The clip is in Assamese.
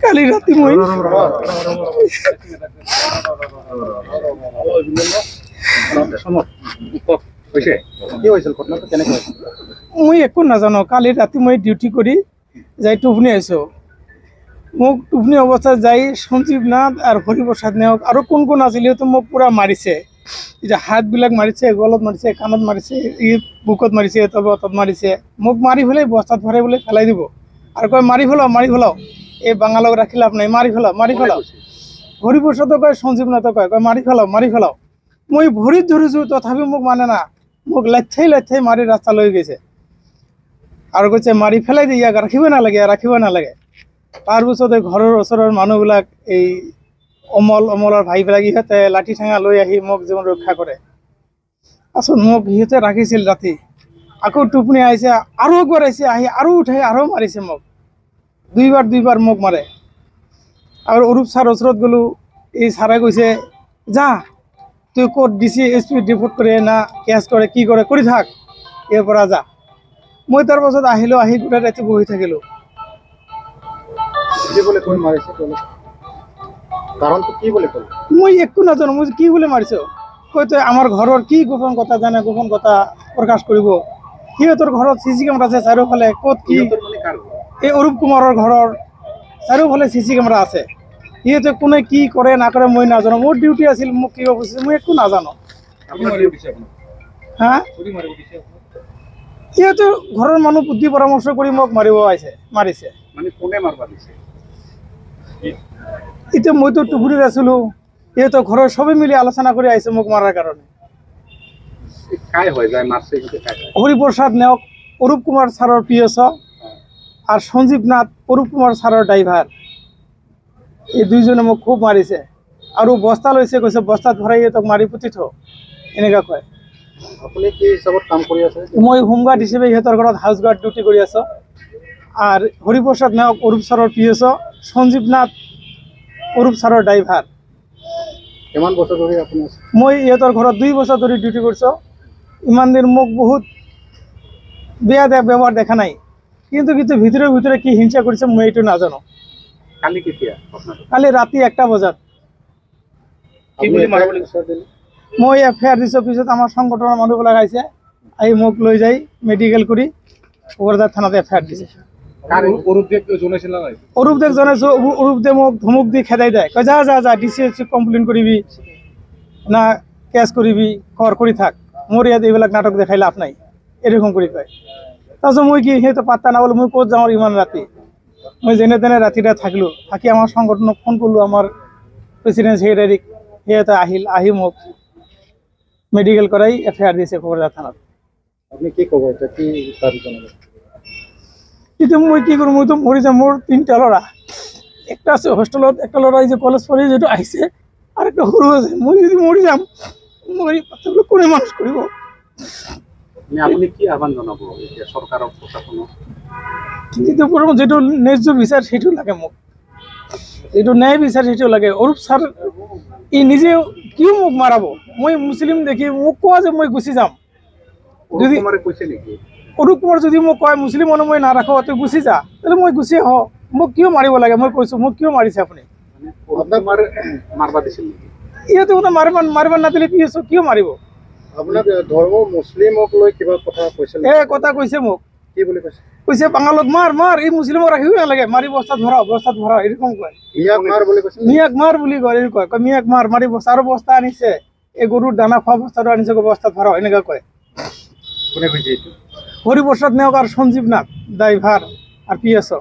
কালি ৰাতি মই মই একো নাজানো। কালি ৰাতি মই ডিউটি কৰি যাই টোপনি আইছো। মোক টোপনি অৱস্থাত যাই সঞ্জীৱ নাথ আৰু হৰিপ্ৰসাদ নেওগ আৰু কোন কোন আছিল তো মোক পুৰা মাৰিছে। এতিয়া হাতবিলাক মাৰিছে, গলত মাৰিছে, কাণত মাৰিছে, বুকত মাৰিছে, তলত মাৰিছে। মোক মাৰি পেলাই বস্তাত ভৰাই বোলে পেলাই দিব আৰু কয় মাৰি পেলাও, মাৰি পেলাও। এই বাঙালক ৰাখি লাভ নাই, মাৰি পেলাও, মাৰি পেলাও। হৰিপ্ৰসাদে কয়, সঞ্জীৱ নাথে কয় মাৰি পেলাও, মাৰি পেলাও। মই ভৰিত ধৰিছোঁ, তথাপিও মোক মানে না, মোক লেঠাই লেঠাই মাৰি ৰাস্তা লৈ গৈছে আৰু কৈছে মাৰি পেলাই দিয়ে, ইয়াক ৰাখিব নালাগে, ৰাখিব নালাগে। তাৰপিছতে ঘৰৰ ওচৰৰ মানুহবিলাক, এই অমলৰ ভাইবিলাক, ইহঁতে লাঠি ঠেঙা লৈ আহি মোক জীৱন ৰক্ষা কৰে। পাছত মোক ইহঁতে ৰাখিছিল ৰাতি। আকৌ টোপনি আহিছে, আৰু একবাৰ আহিছে, আহি আৰু উঠাই আৰু মাৰিছে মোক। দুইবাৰ মোক মাৰে। আৰু অৰূপ ছাৰ ওচৰত গ'লোঁ, এই ছাৰে কৈছে যা তুই ক'ত ডিচি SP ৰিপৰ্ট কৰে না কেছ কৰে, কি কৰে কৰি থাক, ইয়াৰ পৰা যা। মই তাৰ পাছত আহিলোঁ, আহি গোটেই ৰাতি বহি থাকিলোঁ। মই একো নাজানো, মই কি বুলি মাৰিছো। হয়তো আমাৰ ঘৰৰ কি গোপন কথা জানে, গোপন কথা প্ৰকাশ কৰিব। সিহঁতৰ ঘৰত CC কেমেৰা আছে চাৰিওফালে, ক'ত কি এই অৰূপ কুমাৰৰ ঘৰৰ চাৰিওফালে CC কেমেৰা আছে। সিহঁতে কোনে কি কৰে নকৰে মই নাজানো। মোৰ ডিউটি আছিল, মোক কিবা কৈছে মই একো নাজানো। হা, সিহঁতে ঘৰৰ মানুহ বুদ্ধি পৰামৰ্শ কৰি মোক মাৰিব আহিছে, মাৰিছে। এতিয়া মইতো টোপনিত আছিলোঁ, সিহঁতে ঘৰৰ সবে মিলি আলোচনা কৰি আহিছে মোক মাৰাৰ কাৰণে। হৰিপ্ৰসাদ নেওগ অৰূপ কুমাৰ ছাৰৰ PSO আৰ সঞ্জীৱ নাথ অৰূপ কুমাৰ ছাৰৰ ড্ৰাইভাৰ। এই দুইজনে মোক খুব মাৰিছে আৰু বস্তা লৈছে, কৈছে বস্তাত ভৰাই সিহঁতক মাৰি পুতি থ, এনেকুৱা কয়। আপুনি কি হিচাপত কাম কৰি আছে? মই হোমগাৰ্ড হিচাপে সিহঁতৰ ঘৰত হাউচ গাৰ্ড ডিউটি কৰি আছোঁ। আৰু হৰিপ্ৰসাদ নেওগ অৰূপ ছাৰৰ PSO, সঞ্জীৱ নাথ অৰূপ ছাৰৰ ড্ৰাইভাৰ। কিমান বছৰ ধৰি আপুনি আছে? মই ইহঁতৰ ঘৰত 2 বছৰ ধৰি ডিউটি কৰিছোঁ। ইমান দিন মোক বহুত বেয়া ব্যৱহাৰ দেখা নাই, কিন্তু ভিতৰে ভিতৰে কি হিংসা কৰিছে মই এইটো নাজানো। কালি কেতিয়া? কালি ৰাতি 1টা বজাত। মই FIR দিছোঁ। পিছত আমাৰ সংগঠনৰ মানুহবিলাক আহিছে, আহি মোক লৈ যাই মেডিকেল কৰি কোকৰাঝাৰ থানাত FIR দিছে। অৰূপদেক জনাইছোঁ। অৰূপদে মোক ধমক দি খেদাই দেয়, কয় যা যা যা DC কমপ্লেইন কৰিবি না কেছ কৰিবি, কৰি থাক, মোৰ ইয়াত এইবিলাক নাটক দেখাই লাভ নাই, এৰকম কৰি কয়। তাৰপিছত মই কি সিহঁতে পাত্তা নাপালোঁ, মই ক'ত যাওঁ ইমান ৰাতি। মই যেনে তেনে ৰাতিটা থাকিলোঁ, থাকি আমাৰ সংগঠনক ফোন কৰিলোঁ, আমাৰ প্ৰেচিডেণ্ট ছেক্ৰেটাৰীক। সিহঁতে আহিল, আহি মোক মেডিকেল কৰাই FIR দিছে কোকৰাঝাৰ থানাত। আপনি কি ক'ব এটা, কি দাবী জনাব? কিন্তু মই কি কৰোঁ, মইতো মৰি যাম। মোৰ 3টা ল'ৰা, একটা আছে হোষ্টেলত, একটা ল'ৰা যে কলেজ পঢ়ি যিটো আহিছে, আৰু একটা সৰু আছে। মই যদি মৰি যাম, মই কোনে মানুষ কৰিব? আপনি কি আহ্বান জনাব এতিয়া চৰকাৰক, প্ৰশাসনক? কিন্তু যেটো ন্যায্য বিচাৰ সেইটো লাগে মোক, যেটো ন্যায় বিচাৰ সেইটো লাগে। অৰূপ ছাৰ ই নিজে কিয় মোক মাৰাব? মই মুছলিম দেখি মোক কোৱা যে মই গুচি যাম। যদি অৰূপ কুমাৰ যদি মোক কয় মুছলিম মানুহ মই নাৰাখো, তই গুচি যা, তাহলে মই গুচি আহোঁ। মোক কিয় মাৰিব লাগে? মই কৈছোঁ মোক কিয় মাৰিছে আপুনি? ইহঁতে কোনো মাৰিব নাদিলে PSO কিয় মাৰিব? আপোনাক ধৰ্ম মুছলিমক লৈ কিবা কথা কৈছিল? কথা কৈছে মোক। কি বুলি কৈছে? কৈছে বাঙালক মাৰ, এই মুছলিমক ৰাখিব নালাগে, মাৰি বস্তাত ভৰাও, এৰকম কয়। মিয়াক মাৰ বুলি কৈছে? মিয়াক মাৰ বুলি কয়, মিয়াক মাৰ, মাৰি বস্তা, আৰু বস্তা আনিছে, এই গৰুৰ দানা খোৱা বস্তাটো আনিছে, বস্তাত ভৰাও, এনেকুৱা কয়। কোনে কৈছে এইটো? হৰিপ্ৰসাদ নেওগ আৰু সঞ্জীৱ নাথ ড্ৰাইভাৰ আৰু PSO।